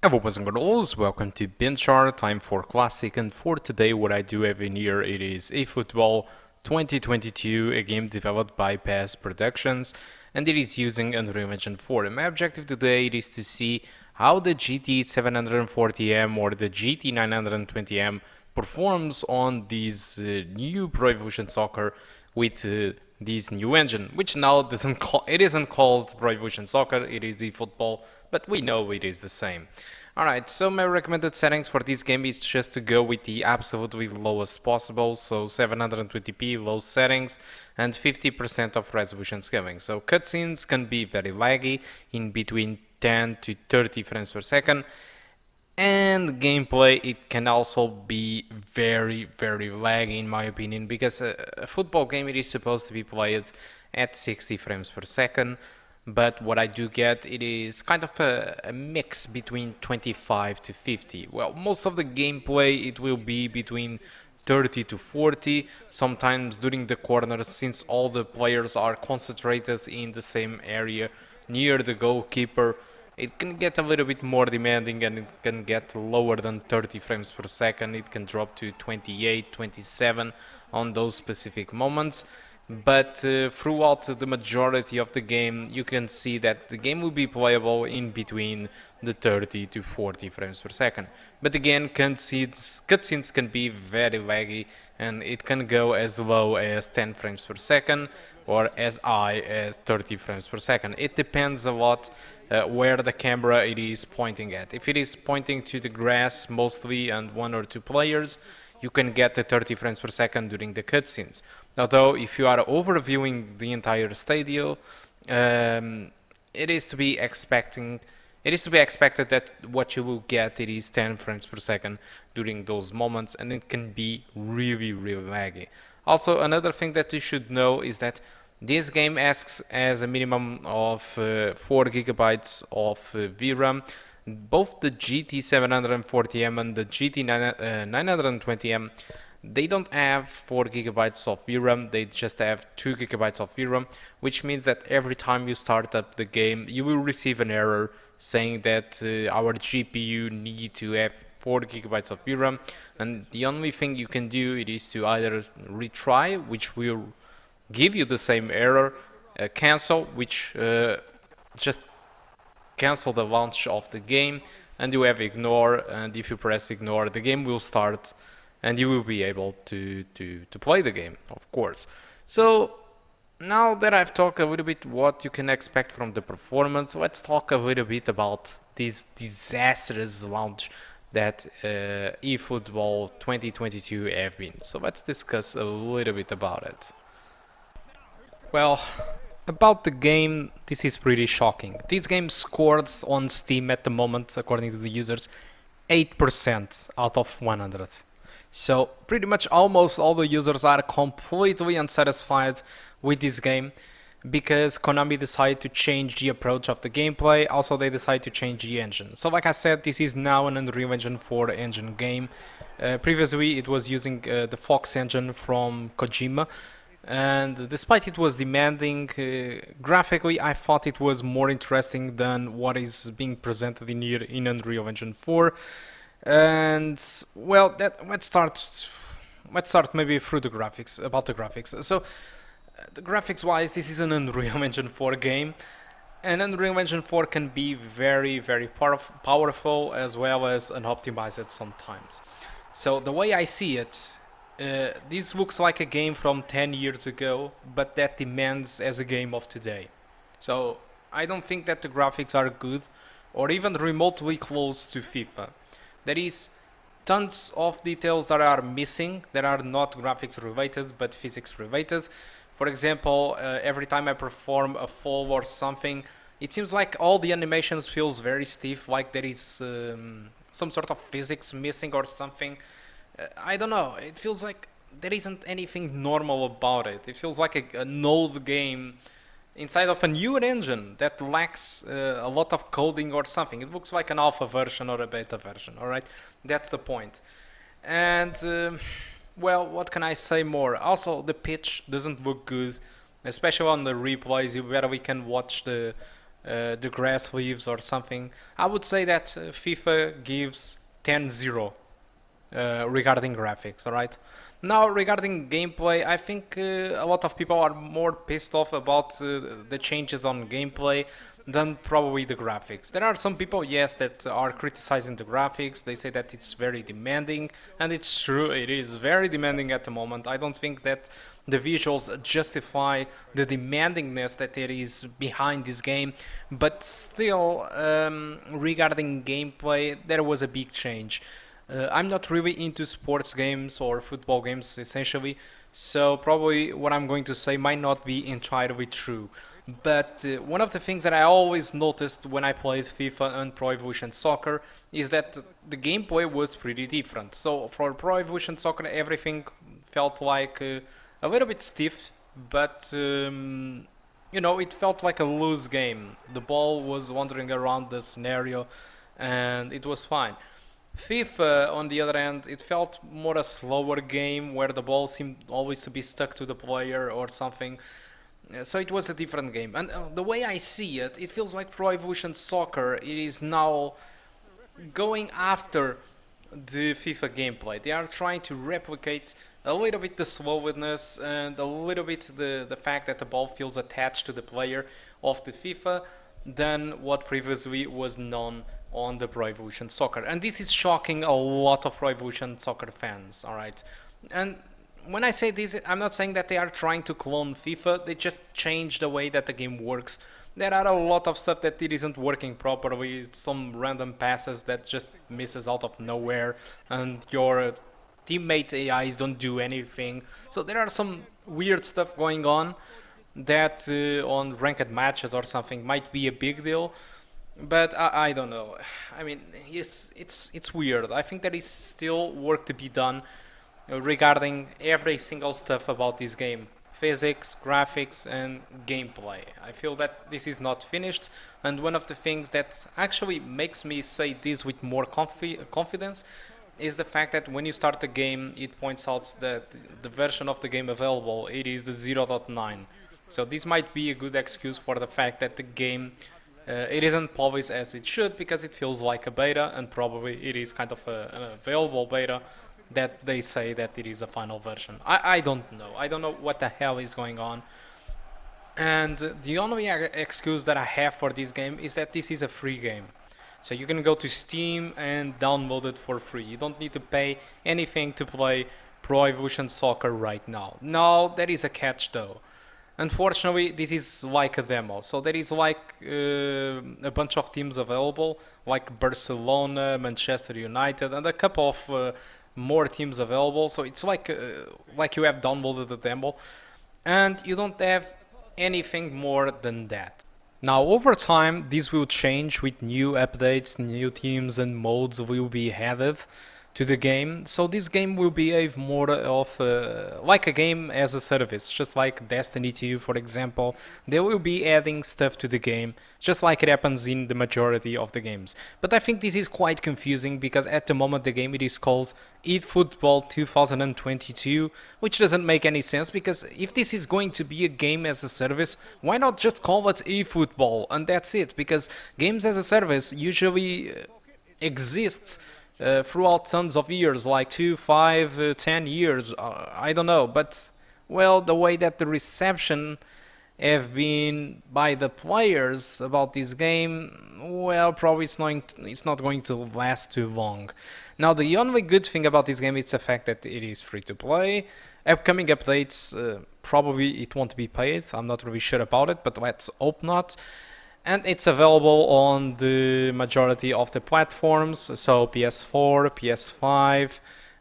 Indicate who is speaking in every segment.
Speaker 1: Hello boys and girls, welcome to BenchART, time for Classic, and for today what I do have in here it is eFootball 2022, a game developed by PAS Productions, and it is using Unreal Engine 4. And my objective today is to see how the GT 740M or the GT 920M performs on this new Pro Evolution Soccer with this new engine, which now it isn't called Pro Evolution Soccer, it is eFootball, but we know it is the same. Alright, so my recommended settings for this game is just to go with the absolutely lowest possible, so 720p low settings and 50% of resolution scaling. So cutscenes can be very laggy, in between 10 to 30 frames per second, and gameplay it can also be very laggy in my opinion, because a football game it is supposed to be played at 60 frames per second, but what I do get it is kind of a mix between 25 to 50. Well, most of the gameplay it will be between 30 to 40, sometimes during the corners, since all the players are concentrated in the same area near the goalkeeper. It can get a little bit more demanding, and it can get lower than 30 frames per second. It can drop to 28, 27 on those specific moments. But throughout the majority of the game, you can see that the game will be playable in between the 30 to 40 frames per second. But again, cutscenes can be very laggy, and it can go as low as 10 frames per second or as high as 30 frames per second. It depends a lot where the camera it is pointing at. If it is pointing to the grass mostly and one or two players, you can get the 30 frames per second during the cutscenes. Although if you are overviewing the entire stadium, it is to be expected that what you will get it is 10 frames per second during those moments, and it can be really laggy. Also, another thing that you should know is that this game asks as a minimum of 4 gigabytes of VRAM. Both the GT 740M and the GT 920M, they don't have 4 gigabytes of VRAM, they just have 2 gigabytes of VRAM, which means that every time you start up the game, you will receive an error saying that our GPU need to have 4 gigabytes of VRAM, and the only thing you can do it is to either retry, which will give you the same error, cancel, which just cancel the launch of the game, and you have ignore, and if you press ignore the game will start and you will be able to play the game, of course. So now that I've talked a little bit what you can expect from the performance, let's talk a little bit about this disastrous launch that eFootball 2022 have been. So let's discuss a little bit about it. Well, about the game, this is pretty shocking. This game scored on Steam at the moment, according to the users, 8% out of 100. So pretty much almost all the users are completely unsatisfied with this game, because Konami decided to change the approach of the gameplay. Also, they decided to change the engine. So like I said, this is now an Unreal Engine 4 engine game. Previously it was using the Fox engine from Kojima, and despite it was demanding graphically, I thought it was more interesting than what is being presented in here in Unreal Engine 4. And well, let's start maybe through the graphics, about the graphics. So the graphics wise, this is an Unreal Engine 4 game, and Unreal Engine 4 can be very powerful as well as unoptimized at sometimes. So the way I see it, this looks like a game from 10 years ago, but that demands as a game of today. So I don't think that the graphics are good or even remotely close to FIFA. There is tons of details that are missing, that are not graphics related but physics related. For example, every time I perform a fall or something, it seems like all the animations feels very stiff, like there is some sort of physics missing or something. I don't know, it feels like there isn't anything normal about it. It feels like an old game inside of a new engine that lacks a lot of coding or something. It looks like an alpha version or a beta version, alright? That's the point. And well, what can I say more? Also, the pitch doesn't look good, especially on the replays. You barely can watch the the grass leaves or something. I would say that FIFA gives 10-0 regarding graphics, alright? Now, regarding gameplay, I think a lot of people are more pissed off about the changes on gameplay than probably the graphics. There are some people, yes, that are criticizing the graphics. They say that it's very demanding, and it's true, it is very demanding at the moment. I don't think that the visuals justify the demandingness that there is behind this game, but still, regarding gameplay, there was a big change. I'm not really into sports games or football games essentially, so probably what I'm going to say might not be entirely true. But one of the things that I always noticed when I played FIFA and Pro Evolution Soccer is that the gameplay was pretty different. So for Pro Evolution Soccer, everything felt like a little bit stiff, but it felt like a loose game. The ball was wandering around the scenario, and it was fine. FIFA, on the other hand, it felt more a slower game where the ball seemed always to be stuck to the player or something. So it was a different game. And the way I see it, it feels like Pro Evolution Soccer, it is now going after the FIFA gameplay. They are trying to replicate a little bit the slowness and a little bit the fact that the ball feels attached to the player of the FIFA than what previously was known on the Pro Evolution Soccer. And this is shocking a lot of Pro Evolution Soccer fans, alright? And when I say this, I'm not saying that they are trying to clone FIFA, they just change the way that the game works. There are a lot of stuff that it isn't working properly, some random passes that just misses out of nowhere, and your teammate AIs don't do anything. So there are some weird stuff going on that on ranked matches or something might be a big deal. But I don't know. I mean, it's weird. I think there is still work to be done regarding every single stuff about this game. Physics, graphics, and gameplay. I feel that this is not finished, and one of the things that actually makes me say this with more confidence is the fact that when you start the game, it points out that the version of the game available, it is the 0.9. So this might be a good excuse for the fact that the game it isn't polished as it should, because it feels like a beta, and probably it is kind of an available beta that they say that it is a final version. I don't know. I don't know what the hell is going on. And the only excuse that I have for this game is that this is a free game. So you can go to Steam and download it for free. You don't need to pay anything to play Pro Evolution Soccer right now. Now, there is a catch though. Unfortunately, this is like a demo, so there is like a bunch of teams available, like Barcelona, Manchester United, and a couple of more teams available. So it's like you have downloaded the demo, and you don't have anything more than that. Now, over time, this will change with new updates, new teams and modes will be added to the game. So this game will behave more of like a game as a service, just like Destiny 2, for example. They will be adding stuff to the game, just like it happens in the majority of the games. But I think this is quite confusing because at the moment the game it is called eFootball 2022, which doesn't make any sense, because if this is going to be a game as a service, why not just call it eFootball and that's it? Because games as a service usually exists throughout tons of years, like 2, 5, 10 years, I don't know, but well, the way that the reception have been by the players about this game, well, probably it's not going to last too long. Now, the only good thing about this game is the fact that it is free to play. Upcoming updates, probably it won't be paid, I'm not really sure about it, but let's hope not. And it's available on the majority of the platforms, so PS4, PS5,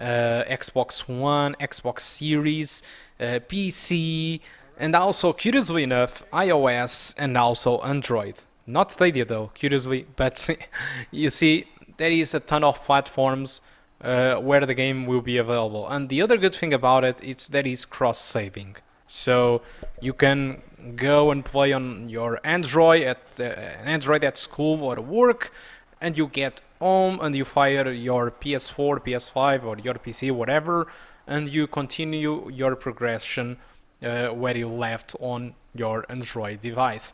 Speaker 1: Xbox One, Xbox Series, PC, and also, curiously enough, iOS and also Android. Not Stadia though, curiously, but you see, there is a ton of platforms where the game will be available. And the other good thing about it is that it's cross-saving. So you can go and play on your Android at school or work, and you get home and you fire your PS4, PS5 or your PC, whatever, and you continue your progression where you left on your Android device.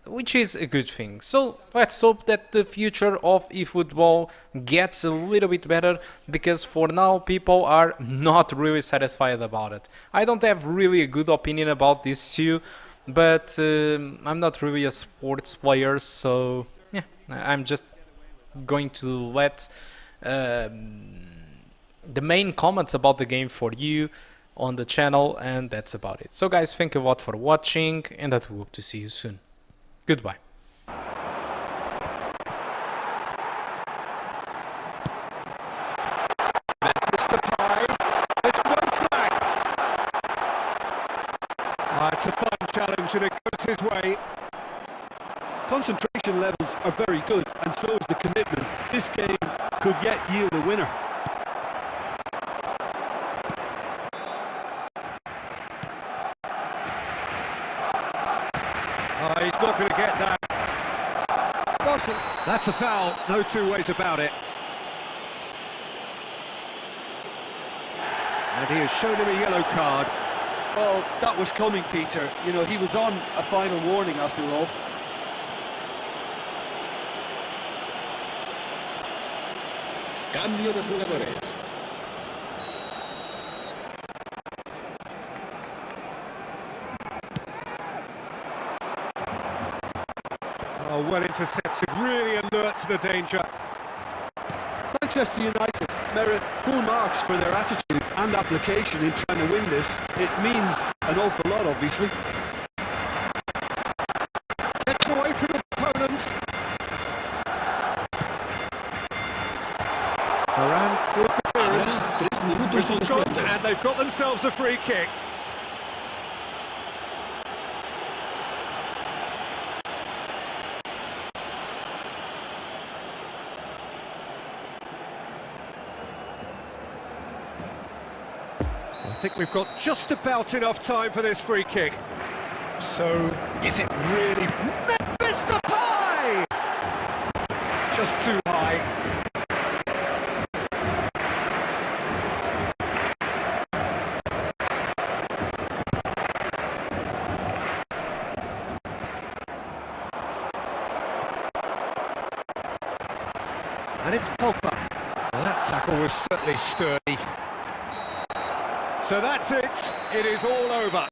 Speaker 1: which is a good thing. So let's hope that the future of eFootball gets a little bit better, because for now people are not really satisfied about it. I don't have really a good opinion about this too, but I'm not really a sports player, so yeah, I'm just going to let the main comments about the game for you on the channel, and that's about it. So guys, thank you a lot for watching, and I hope to see you soon. Goodbye.
Speaker 2: It's a fine challenge and it goes his way. Concentration levels are very good, and so is the commitment. This game could yet yield a winner. He's not going to get that. That's a foul, no two ways about it. And he has shown him a yellow card.
Speaker 3: Well, that was coming, Peter. You know, he was on a final warning after all.
Speaker 4: Cambio de jugadores.
Speaker 2: Oh, well intercepted, really alert to the danger.
Speaker 3: Manchester United merit full marks for their attitude and application in trying to win this. It means an awful lot, obviously.
Speaker 2: Gets away from his opponents. Varane with the clearance. Whistle's gone, and they've got themselves a free kick. I think we've got just about enough time for this free kick. So, is it really Memphis Depay? Just too high. And it's Pogba. Well, that tackle was certainly sturdy. So that's it. It is all over.